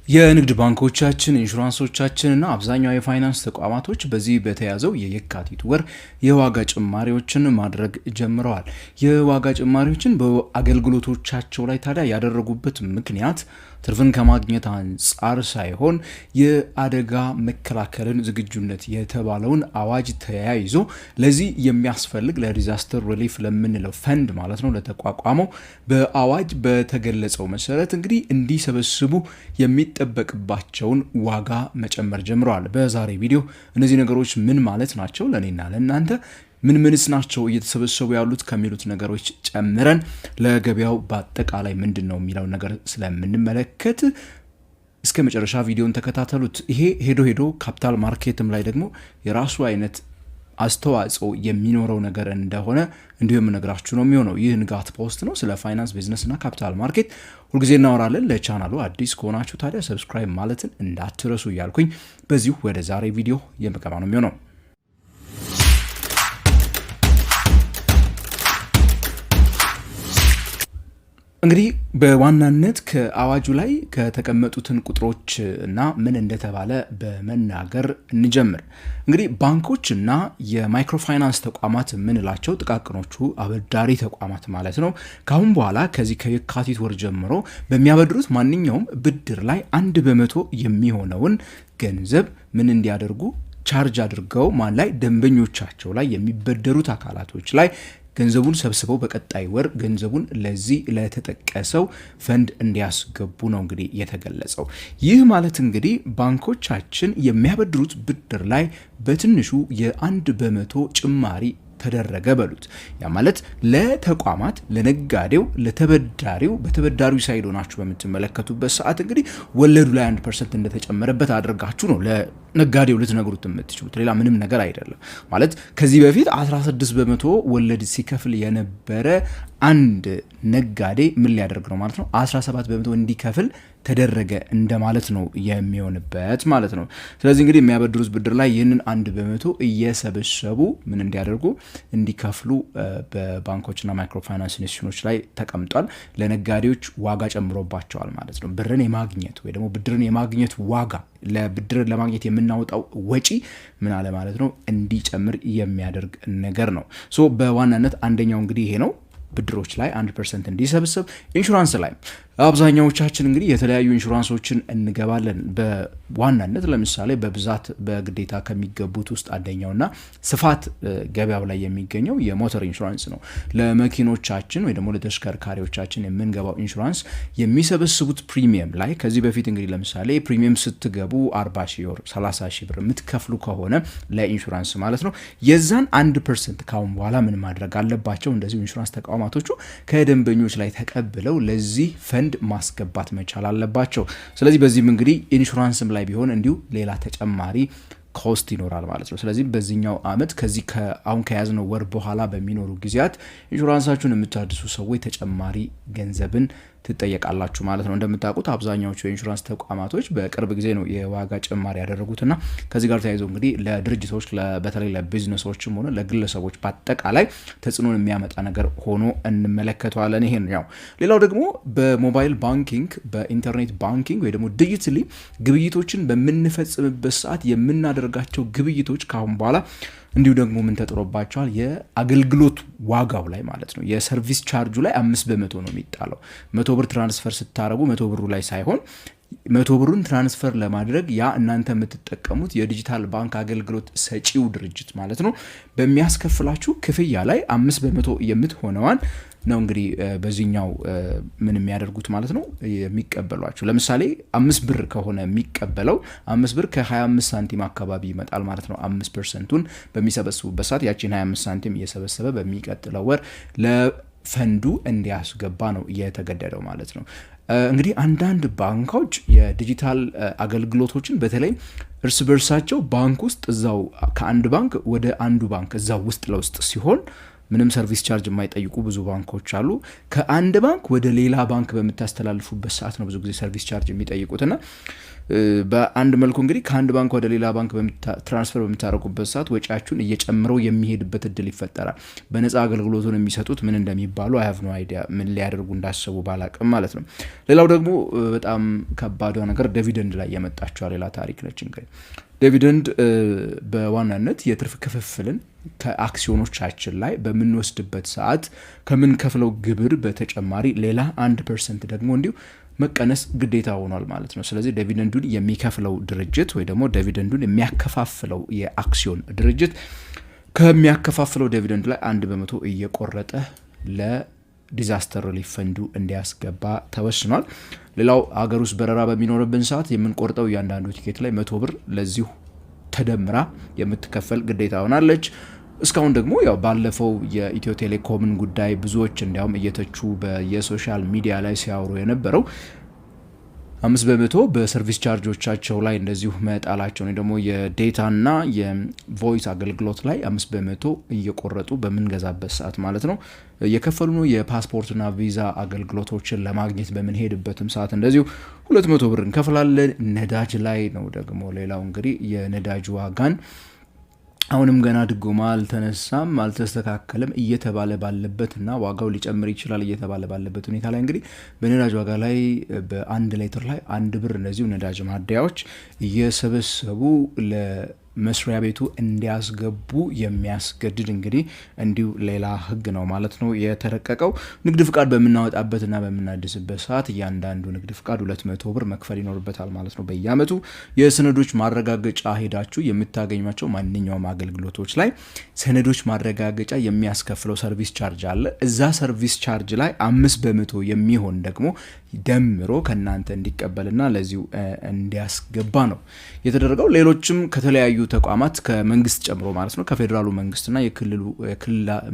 የንግድ ባንኮቻችን ኢንሹራንሶቻችንና አብዛኛው የፋይናንስ ተቋማቶች በዚህ በተያዘው የየካቲት ወር የዋጋ ጭማሪዎችን ማድረግ ጀምረዋል። የዋጋ ጭማሪዎችን በአገልግሎቶቻቸው ላይ ታዲያ ያደረጉበት ምክንያት ትርፍን ከማግኘት አንጻር ሳይሆን የአደጋ መከላከልን ዝግጁነት የተባለውን አዋጅ ተያይዞ ለዚህ የሚያስፈልግ ለዲዛስተር ሪሊፍ ለምንለው ፈንድ ማለት ነው ለተቋቋመው በአዋጅ በተገለጸው መሰረት እንግዲህ እንዲሰበስቡ የሚጠበቅባቸውን ዋጋ መጨመር ጀምረዋል። በዛሬ ቪዲዮ እነዚህ ነገሮች ምን ማለት ናቸው ለእኔና ለእናንተ ምንስ ናቸው እየተሰበሰቡ ያሉት ከሚሉት ነገሮች ጨምረን ለገበያው በአጠቃላይ ምንድነው የሚለው ነገር ስለምንመለከት እስከ መጨረሻ ቪዲዮን ተከታተሉት። ይሄ ሄዶ ካፒታል ማርኬትም ላይ ደግሞ የራሱ አይነት አስተዋጽኦ የሚኖረው ነገር እንደሆነ እንዲሁም ነግራችሁ ነው የሚሆነው። ይህ ንጋት ፖስት ነው። ስለ ፋይናንስ ቢዝነስ እና ካፒታል ማርኬት ሁልጊዜ እናወራለን። ለቻናሉ አዲስ ከሆናችሁ ታዲያ ሰብስክራይብ ማለትን እንዳትረሱ እያልኩኝ በዚሁ ወደ ዛሬ ቪዲዮ የምገባ ነው የሚሆነው። እንግዲህ በዋናነት ከአዋጁ ላይ ከተቀመጡትን ቁጥሮች እና ምን እንደተባለ በመናገር እንጀምር። እንግዲህ ባንኮች እና የማይክሮፋይናንስ ተቋማት የምንላቸው ጥቃቅኖቹ አበዳሪ ተቋማት ማለት ነው ካሁን በኋላ ከዚህ ከየካቲት ወር ጀምሮ በሚያበድሩት ማንኛውም ብድር ላይ 1% የሚሆነውን ገንዘብ ምን እንዲያደርጉ ቻርጅ አድርገው ማን ላይ ደንበኞቻቸው ላይ የሚበደሩት አካላቶች ላይ ገንዘቡን ሰብስበው በቀጣይ ወር ገንዘቡን ለዚህ ለተጠቀሰው ፈንድ እንዲያስገቡ ነው እንግዲህ የተገለጸው። ይህ ማለት እንግዲህ ባንኮቻችን የሚያበድሩት ብድር ላይ በትንሹ የ1% ጭማሪ ተደረገ በሉት። ያ ማለት ለተቋማት፣ ለነጋዴው፣ ለተበዳሪው በተበዳሪው ሳይድ ሆናችሁ በምትመለከቱበት ሰዓት እንግዲህ ወለዱ ላይ 1% እንደተጨመረበት አድርጋችሁ ነው ለነጋዴው ልትነግሩት የምትችሉት። ሌላ ምንም ነገር አይደለም። ማለት ከዚህ በፊት 16% ወለድ ሲከፍል የነበረ አንድ ነጋዴ ምን ሊያደርግ ነው ማለት ነው 17% እንዲከፍል ተደረገ እንደማለት ነው የሚሆንበት ማለት ነው። ስለዚህ እንግዲህ የሚያበድሩት ብድር ላይ ይህንን 1% እየሰበሰቡ ምን እንዲያደርጉ እንዲከፍሉ በባንኮችና ማይክሮፋይናንስ ኢንስቲትዩሽኖች ላይ ተቀምጧል። ለነጋዴዎች ዋጋ ጨምሮባቸዋል ማለት ነው። ብርን የማግኘት ወይ ደግሞ ብድርን የማግኘት ዋጋ ለብድርን ለማግኘት የምናወጣው ወጪ ምን አለ ማለት ነው እንዲጨምር የሚያደርግ ነገር ነው። ሶ በዋናነት አንደኛው እንግዲህ ይሄ ነው። ብድሮች ላይ 1% እንዲሰበሰብ። ኢንሹራንስ ላይ አብዛኛዎቻችን እንግዲህ የተለያዩ ኢንሹራንሶችን እንገባለን። በዋናነት ለምሳሌ በብዛት በግዴታ ከሚገቡት ውስጥ አንደኛውና ስፋት ገበያው ላይ የሚገኘው የሞተር ኢንሹራንስ ነው። ለመኪኖቻችን ወይ ደግሞ ለተሽከርካሪዎቻችን የምንገባው ኢንሹራንስ የሚሰበስቡት ፕሪሚየም ላይ ከዚህ በፊት እንግዲህ ለምሳሌ ፕሪሚየም ስትገቡ 40,000 ወር 30,000 ብር የምትከፍሉ ከሆነ ለኢንሹራንስ ማለት ነው የዛን 1% ካሁን በኋላ ምን ማድረግ አለባቸው? እንደዚሁ ኢንሹራንስ ተቋማቶቹ ከደንበኞች ላይ ተቀብለው ለዚህ ፈንድ ማስገባት መቻል አለባቸው። ስለዚህ በዚህም እንግዲህ ኢንሹራንስም ላይ ቢሆን እንዲሁ ሌላ ተጨማሪ ኮስት ይኖራል ማለት ነው። ስለዚህ በዚህኛው አመት ከዚህ አሁን ከያዝነው ወር በኋላ በሚኖሩ ጊዜያት ኢንሹራንሳችሁን የምታድሱ ሰዎች ተጨማሪ ገንዘብን ትጠየቃላችሁ ማለት ነው። እንደምታውቁት አብዛኛዎቹ የኢንሹራንስ ተቋማቶች በቅርብ ጊዜ ነው የዋጋ ጭማሪ ያደረጉትና ከዚህ ጋር ተያይዞ እንግዲህ ለድርጅቶች በተለይ ለቢዝነሶችም ሆነ ለግለሰቦች በአጠቃላይ ተጽዕኖን የሚያመጣ ነገር ሆኖ እንመለከተዋለን። ይሄን ያው ሌላው ደግሞ በሞባይል ባንኪንግ በኢንተርኔት ባንኪንግ ወይ ደግሞ ዲጂታሊ ግብይቶችን በምንፈጽምበት ሰዓት የምናደርጋቸው ግብይቶች ካሁን በኋላ እንዲሁ ደግሞ ምን ተጥሮባቸዋል? የአገልግሎት ዋጋው ላይ ማለት ነው የሰርቪስ ቻርጁ ላይ 5% ነው የሚጣለው። 100 ብር ትራንስፈር ስታረጉ 100 ብሩ ላይ ሳይሆን 100 ብሩን ትራንስፈር ለማድረግ ያ እናንተ የምትጠቀሙት የዲጂታል ባንክ አገልግሎት ሰጪው ድርጅት ማለት ነው በሚያስከፍላችሁ ክፍያ ላይ 5% የምትሆነዋን ነው እንግዲህ በዚህኛው ምን የሚያደርጉት ማለት ነው የሚቀበሏችሁ። ለምሳሌ 5 ብር ከሆነ የሚቀበለው 5 ብር ከ25 ሳንቲም አካባቢ ይመጣል ማለት ነው። 5%ን በሚሰበስቡበት ሰዓት ያቺን 25 ሳንቲም እየሰበሰበ በሚቀጥለው ወር ለፈንዱ እንዲያስገባ ነው የተገደደው ማለት ነው። እንግዲህ አንዳንድ ባንኮች የዲጂታል አገልግሎቶችን በተለይ እርስ በርሳቸው ባንክ ውስጥ እዛው ከአንድ ባንክ ወደ አንዱ ባንክ እዛው ውስጥ ለውስጥ ሲሆን ምንም ሰርቪስ ቻርጅ የማይጠይቁ ብዙ ባንኮች አሉ። ከአንድ ባንክ ወደ ሌላ ባንክ በምታስተላልፉበት ሰዓት ነው ብዙ ጊዜ ሰርቪስ ቻርጅ የሚጠይቁትና በአንድ መልኩ እንግዲህ ከአንድ ባንክ ወደ ሌላ ባንክ ትራንስፈር በምታደርጉበት ሰዓት ወጪያችሁን እየጨምረው የሚሄድበት እድል ይፈጠራል። በነፃ አገልግሎቱን የሚሰጡት ምን እንደሚባሉ አይ ሃቭ ኖ አይዲያ፣ ምን ሊያደርጉ እንዳሰቡ ባላቅም ማለት ነው። ሌላው ደግሞ በጣም ከባዷ ነገር ዲቪደንድ ላይ የመጣችው ሌላ ታሪክ ነች። እንግዲህ ዲቪደንድ በዋናነት የትርፍ ክፍፍልን ከአክሲዮኖቻችን ላይ በምንወስድበት ሰዓት ከምንከፍለው ግብር በተጨማሪ ሌላ 1% ደግሞ እንዲሁ መቀነስ ግዴታ ሆኗል ማለት ነው። ስለዚህ ዲቪደንዱን የሚከፍለው ድርጅት ወይ ደግሞ ዲቪደንዱን የሚያከፋፍለው የአክሲዮን ድርጅት ከሚያከፋፍለው ዲቪደንድ ላይ 1% እየቆረጠ ለዲዛስተር ሪሊፍ ፈንዱ እንዲያስገባ ተወስኗል። ሌላው ሀገር ውስጥ በረራ በሚኖርብን ሰዓት የምንቆርጠው እያንዳንዱ ቲኬት ላይ 100 ብር ለዚሁ ተደምራ የምትከፈል ግዴታ ሆናለች። እስካሁን ደግሞ ያው ባለፈው የኢትዮ ቴሌኮምን ጉዳይ ብዙዎች እንዲያውም እየተቹ በየሶሻል ሚዲያ ላይ ሲያወሩ የነበረው 5% በሰርቪስ ቻርጆቻቸው ላይ እንደዚሁ መጣላቸው ነው። ደግሞ የዴታና የቮይስ አገልግሎት ላይ 5% እየቆረጡ በምንገዛበት ሰዓት ማለት ነው የከፈሉን የፓስፖርትና ቪዛ አገልግሎቶችን ለማግኘት በምንሄድበትም ሰዓት እንደዚሁ 200 ብር እንከፍላለን። ነዳጅ ላይ ነው ደግሞ ሌላው እንግዲህ የነዳጅ ዋጋን አሁንም ገና ድጎማ አልተነሳም አልተስተካከለም እየተባለ ባለበትና ዋጋው ሊጨምር ይችላል እየተባለ ባለበት ሁኔታ ላይ እንግዲህ በነዳጅ ዋጋ ላይ በ1 ሊትር ላይ 1 ብር እነዚሁ ነዳጅ ማደያዎች እየሰበሰቡ መስሪያ ቤቱ እንዲያስገቡ የሚያስገድድ እንግዲህ እንዲሁ ሌላ ህግ ነው ማለት ነው የተረቀቀው። ንግድ ፍቃድ በምናወጣበትና በምናድስበት ሰዓት እያንዳንዱ ንግድ ፍቃድ 200 ብር መክፈል ይኖርበታል ማለት ነው በየአመቱ። የሰነዶች ማረጋገጫ ሄዳችሁ የምታገኟቸው ማንኛውም አገልግሎቶች ላይ ሰነዶች ማረጋገጫ የሚያስከፍለው ሰርቪስ ቻርጅ አለ። እዛ ሰርቪስ ቻርጅ ላይ 5% የሚሆን ደግሞ ደምሮ ከናንተ እንዲቀበልና ለዚሁ እንዲያስገባ ነው የተደረገው። ሌሎችም ከተለያዩ ተቋማት ከመንግስት ጨምሮ ማለት ነው ከፌደራሉ መንግስትና የክልል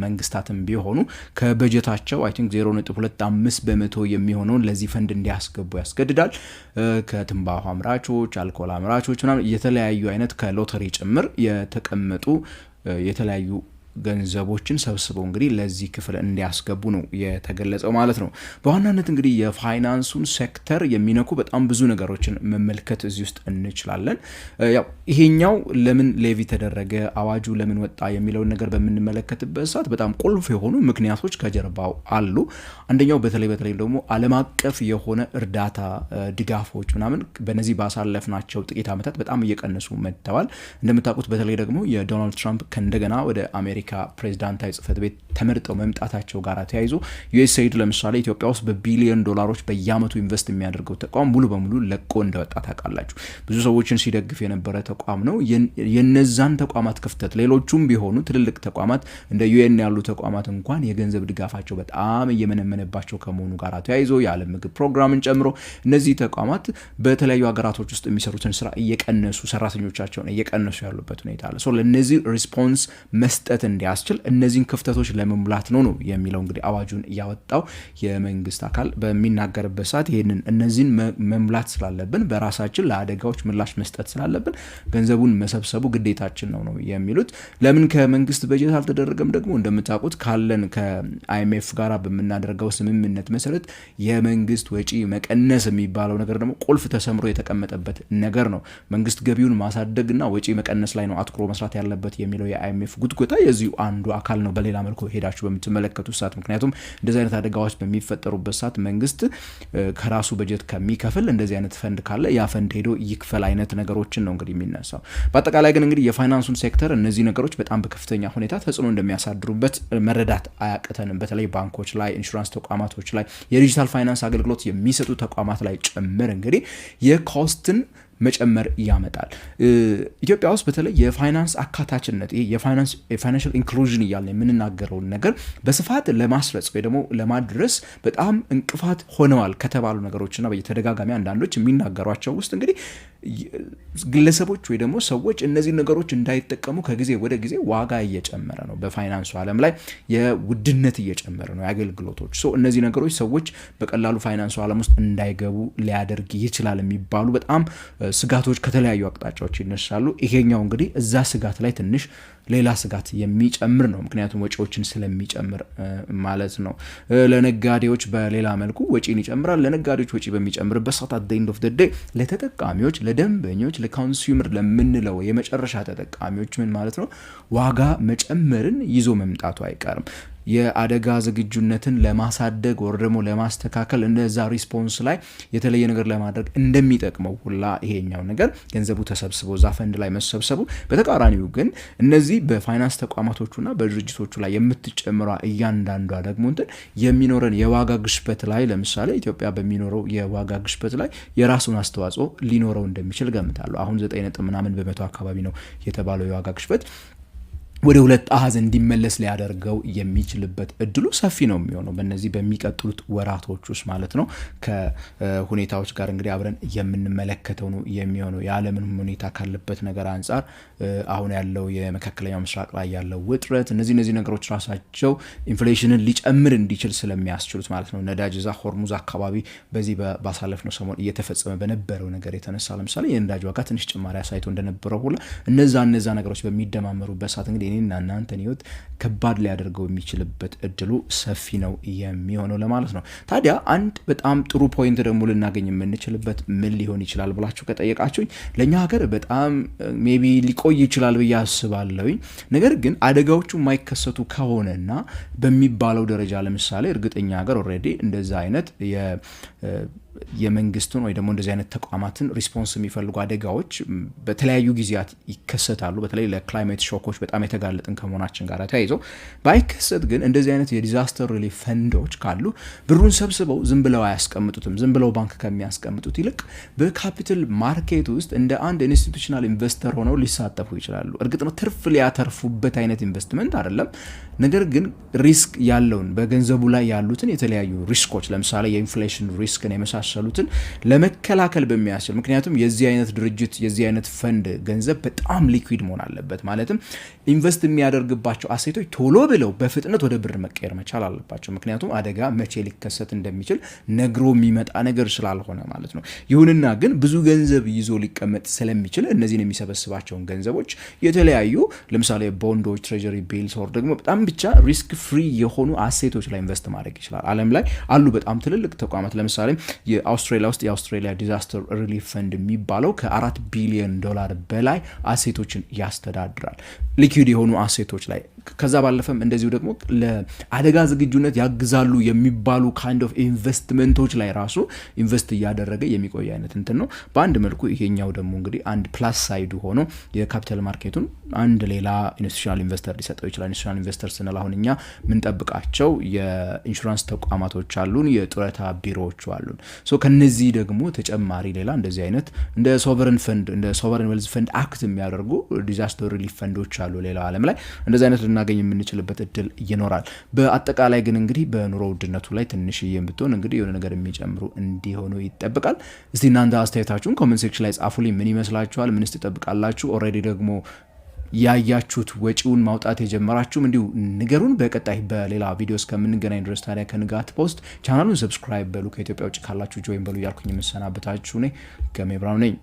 መንግስታትም ቢሆኑ ከበጀታቸው አይ ቲንክ 0.25% የሚሆነውን ለዚህ ፈንድ እንዲያስገቡ ያስገድዳል። ከትንባሆ አምራቾች፣ አልኮል አምራቾች ምናምን የተለያዩ አይነት ከሎተሪ ጭምር የተቀመጡ የተለያዩ ገንዘቦችን ሰብስበው እንግዲህ ለዚህ ክፍል እንዲያስገቡ ነው የተገለጸው ማለት ነው። በዋናነት እንግዲህ የፋይናንሱን ሴክተር የሚነኩ በጣም ብዙ ነገሮችን መመልከት እዚህ ውስጥ እንችላለን። ያው ይሄኛው ለምን ሌቪ ተደረገ፣ አዋጁ ለምን ወጣ የሚለውን ነገር በምንመለከትበት ሰዓት በጣም ቁልፍ የሆኑ ምክንያቶች ከጀርባው አሉ። አንደኛው በተለይ ደግሞ ዓለም አቀፍ የሆነ እርዳታ ድጋፎች ምናምን በነዚህ ባሳለፍናቸው ጥቂት ዓመታት በጣም እየቀነሱ መጥተዋል። እንደምታውቁት በተለይ ደግሞ የዶናልድ ትራምፕ ከእንደገና ወደ አሜሪካ ፕሬዝዳንታዊ ጽህፈት ቤት ተመርጠው መምጣታቸው ጋር ተያይዞ ዩኤስኤይድ ለምሳሌ ኢትዮጵያ ውስጥ በቢሊዮን ዶላሮች በየአመቱ ኢንቨስት የሚያደርገው ተቋም ሙሉ በሙሉ ለቆ እንደወጣ ታውቃላችሁ። ብዙ ሰዎችን ሲደግፍ የነበረ ተቋም ነው። የነዛን ተቋማት ክፍተት ሌሎቹም ቢሆኑ ትልልቅ ተቋማት እንደ ዩኤን ያሉ ተቋማት እንኳን የገንዘብ ድጋፋቸው በጣም እየመነመነባቸው ከመሆኑ ጋር ተያይዞ የዓለም ምግብ ፕሮግራምን ጨምሮ እነዚህ ተቋማት በተለያዩ ሀገራቶች ውስጥ የሚሰሩትን ስራ እየቀነሱ ሰራተኞቻቸውን እየቀነሱ ያሉበት ሁኔታ አለ። ሶ ለነዚህ ሪስፖንስ መስጠት እንዲያስችል እነዚህን ክፍተቶች ለመሙላት ነው የሚለው እንግዲህ አዋጁን ያወጣው የመንግስት አካል በሚናገርበት ሰዓት ይሄንን እነዚህን መሙላት ስላለብን በራሳችን ለአደጋዎች ምላሽ መስጠት ስላለብን ገንዘቡን መሰብሰቡ ግዴታችን ነው የሚሉት። ለምን ከመንግስት በጀት አልተደረገም? ደግሞ እንደምታውቁት ካለን ከአይኤምኤፍ ጋር በምናደርገው ስምምነት መሰረት የመንግስት ወጪ መቀነስ የሚባለው ነገር ደግሞ ቁልፍ ተሰምሮ የተቀመጠበት ነገር ነው። መንግስት ገቢውን ማሳደግና ወጪ መቀነስ ላይ ነው አትኩሮ መስራት ያለበት የሚለው የአይኤምኤፍ ጉትጎታ የዚሁ አንዱ አካል ነው። በሌላ መልኩ ሄዳችሁ በምትመለከቱ ሰዓት ምክንያቱም እንደዚህ አይነት አደጋዎች በሚፈጠሩበት ሰዓት መንግስት ከራሱ በጀት ከሚከፍል እንደዚህ አይነት ፈንድ ካለ ያ ፈንድ ሄዶ ይክፈል አይነት ነገሮችን ነው እንግዲህ የሚነሳው። በአጠቃላይ ግን እንግዲህ የፋይናንሱን ሴክተር እነዚህ ነገሮች በጣም በከፍተኛ ሁኔታ ተጽዕኖ እንደሚያሳድሩበት መረዳት አያቅተንም። በተለይ ባንኮች ላይ፣ ኢንሹራንስ ተቋማቶች ላይ፣ የዲጂታል ፋይናንስ አገልግሎት የሚሰጡ ተቋማት ላይ ጭምር እንግዲህ የኮስትን መጨመር ያመጣል። ኢትዮጵያ ውስጥ በተለይ የፋይናንስ አካታችነት ይሄ የፋይናንሻል ኢንክሉዥን እያልን የምንናገረውን ነገር በስፋት ለማስረጽ ወይ ደግሞ ለማድረስ በጣም እንቅፋት ሆነዋል ከተባሉ ነገሮችና በተደጋጋሚ አንዳንዶች የሚናገሯቸው ውስጥ እንግዲህ ግለሰቦች ወይ ደግሞ ሰዎች እነዚህ ነገሮች እንዳይጠቀሙ ከጊዜ ወደ ጊዜ ዋጋ እየጨመረ ነው። በፋይናንሱ ዓለም ላይ የውድነት እየጨመረ ነው የአገልግሎቶች። እነዚህ ነገሮች ሰዎች በቀላሉ ፋይናንሱ ዓለም ውስጥ እንዳይገቡ ሊያደርግ ይችላል የሚባሉ በጣም ስጋቶች ከተለያዩ አቅጣጫዎች ይነሳሉ። ይሄኛው እንግዲህ እዛ ስጋት ላይ ትንሽ ሌላ ስጋት የሚጨምር ነው። ምክንያቱም ወጪዎችን ስለሚጨምር ማለት ነው። ለነጋዴዎች በሌላ መልኩ ወጪን ይጨምራል። ለነጋዴዎች ወጪ በሚጨምርበት ሰዓት at the end of the day ለተጠቃሚዎች፣ ለደንበኞች፣ ለኮንሱመር ለምንለው የመጨረሻ ተጠቃሚዎች ምን ማለት ነው ዋጋ መጨመርን ይዞ መምጣቱ አይቀርም። የአደጋ ዝግጁነትን ለማሳደግ ወር ደግሞ ለማስተካከል እንደዛ ሪስፖንስ ላይ የተለየ ነገር ለማድረግ እንደሚጠቅመው ሁላ ይሄኛው ነገር ገንዘቡ ተሰብስቦ እዛ ፈንድ ላይ መሰብሰቡ፣ በተቃራኒው ግን እነዚህ በፋይናንስ ተቋማቶቹና በድርጅቶቹ ላይ የምትጨምረው እያንዳንዷ ደግሞ እንትን የሚኖረን የዋጋ ግሽበት ላይ ለምሳሌ ኢትዮጵያ በሚኖረው የዋጋ ግሽበት ላይ የራሱን አስተዋጽኦ ሊኖረው እንደሚችል ገምታለሁ። አሁን 9% አካባቢ ነው የተባለው የዋጋ ግሽበት ወደ 2 አሃዝ እንዲመለስ ሊያደርገው የሚችልበት እድሉ ሰፊ ነው የሚሆነው በእነዚህ በሚቀጥሉት ወራቶች ውስጥ ማለት ነው። ከሁኔታዎች ጋር እንግዲህ አብረን የምንመለከተው ነው የሚሆነው። የዓለምን ሁኔታ ካለበት ነገር አንጻር አሁን ያለው የመካከለኛው ምስራቅ ላይ ያለው ውጥረት እነዚህ ነገሮች ራሳቸው ኢንፍሌሽንን ሊጨምር እንዲችል ስለሚያስችሉት ማለት ነው። ነዳጅ እዛ ሆርሙዝ አካባቢ በዚህ ባሳለፍነው ሰሞን እየተፈጸመ በነበረው ነገር የተነሳ ለምሳሌ የነዳጅ ዋጋ ትንሽ ጭማሪ አሳይቶ እንደነበረው ሁሉ እነዛ ነገሮች በሚደማመሩበት ሰዓት እንግዲህ እኔና እናንተን ህይወት ከባድ ሊያደርገው የሚችልበት እድሉ ሰፊ ነው የሚሆነው ለማለት ነው። ታዲያ አንድ በጣም ጥሩ ፖይንት ደግሞ ልናገኝ የምንችልበት ምን ሊሆን ይችላል ብላችሁ ከጠየቃችሁኝ ለኛ ሀገር በጣም ሜቢ ሊቆይ ይችላል ብዬ አስባለሁኝ። ነገር ግን አደጋዎቹ የማይከሰቱ ከሆነና በሚባለው ደረጃ ለምሳሌ እርግጠኛ ሀገር ኦልሬዲ እንደዛ አይነት የመንግስቱን ወይ ደግሞ እንደዚህ አይነት ተቋማትን ሪስፖንስ የሚፈልጉ አደጋዎች በተለያዩ ጊዜያት ይከሰታሉ። በተለይ ለክላይሜት ሾኮች በጣም የተጋለጥን ከመሆናችን ጋር ተያይዞ ባይከሰት ግን እንደዚህ አይነት የዲዛስተር ሪሊፍ ፈንዶች ካሉ ብሩን ሰብስበው ዝም ብለው አያስቀምጡትም። ዝም ብለው ባንክ ከሚያስቀምጡት ይልቅ በካፒታል ማርኬት ውስጥ እንደ አንድ ኢንስቲቱሽናል ኢንቨስተር ሆነው ሊሳተፉ ይችላሉ። እርግጥ ነው ትርፍ ሊያተርፉበት አይነት ኢንቨስትመንት አይደለም። ነገር ግን ሪስክ ያለውን በገንዘቡ ላይ ያሉትን የተለያዩ ሪስኮች ለምሳሌ የኢንፍሌሽን ሪስክን የመሳሰሉትን ለመከላከል በሚያስችል ምክንያቱም የዚህ አይነት ድርጅት የዚህ አይነት ፈንድ ገንዘብ በጣም ሊኩዊድ መሆን አለበት። ማለትም ኢንቨስት የሚያደርግባቸው አሴቶች ቶሎ ብለው በፍጥነት ወደ ብር መቀየር መቻል አለባቸው። ምክንያቱም አደጋ መቼ ሊከሰት እንደሚችል ነግሮ የሚመጣ ነገር ስላልሆነ ማለት ነው። ይሁንና ግን ብዙ ገንዘብ ይዞ ሊቀመጥ ስለሚችል እነዚህን የሚሰበስባቸውን ገንዘቦች የተለያዩ ለምሳሌ ቦንዶች፣ ትሬጀሪ ቢልስ ወር ደግሞ በጣም ብቻ ሪስክ ፍሪ የሆኑ አሴቶች ላይ ኢንቨስት ማድረግ ይችላል። ዓለም ላይ አሉ በጣም ትልልቅ ተቋማት ለምሳሌ የአውስትራሊያ ውስጥ የአውስትራሊያ ዲዛስተር ሪሊፍ ፈንድ የሚባለው $4 ቢሊዮን በላይ አሴቶችን ያስተዳድራል ሊኩዊድ የሆኑ አሴቶች ላይ። ከዛ ባለፈም እንደዚሁ ደግሞ ለአደጋ ዝግጁነት ያግዛሉ የሚባሉ ካይንድ ኦፍ ኢንቨስትመንቶች ላይ ራሱ ኢንቨስት እያደረገ የሚቆይ አይነት እንትን ነው። በአንድ መልኩ ይሄኛው ደግሞ እንግዲህ አንድ ፕላስ ሳይዱ ሆኖ የካፒታል ማርኬቱን አንድ ሌላ ኢንስቲትዩሽናል ኢንቨስተር ሊሰጠው ይችላል። ኢንስቲትዩሽናል ኢንቨስተር ስንል አሁን እኛ ምንጠብቃቸው የኢንሹራንስ ተቋማቶች አሉን፣ የጡረታ ቢሮዎች አሉን። ሶ ከነዚህ ደግሞ ተጨማሪ ሌላ እንደዚህ አይነት እንደ ሶቨረን ፈንድ እንደ ሶቨረን ዌልዝ ፈንድ አክት የሚያደርጉ ዲዛስተር ሪሊፍ ፈንዶች አሉ ሌላው ዓለም ላይ እንደዚህ አይነት ልናገኝ የምንችልበት እድል ይኖራል። በአጠቃላይ ግን እንግዲህ በኑሮ ውድነቱ ላይ ትንሽዬ ብትሆን እንግዲህ የሆነ ነገር የሚጨምሩ እንዲሆኑ ይጠብቃል። እስቲ እናንተ አስተያየታችሁን ኮሜንት ሴክሽን ላይ ጻፉልኝ። ምን ይመስላችኋል? ምንስ ትጠብቃላችሁ? ኦልሬዲ ደግሞ ያያችሁት ወጪውን ማውጣት የጀመራችሁም እንዲሁ ንገሩን። በቀጣይ በሌላ ቪዲዮ እስከምንገናኝ ድረስ ታዲያ ከንጋት ፖስት ቻናሉን ሰብስክራይብ በሉ። ከኢትዮጵያ ውጭ ካላችሁ ጆይን በሉ እያልኩኝ የምሰናበታችሁ ነኝ። ገሜ ብራውን ነኝ።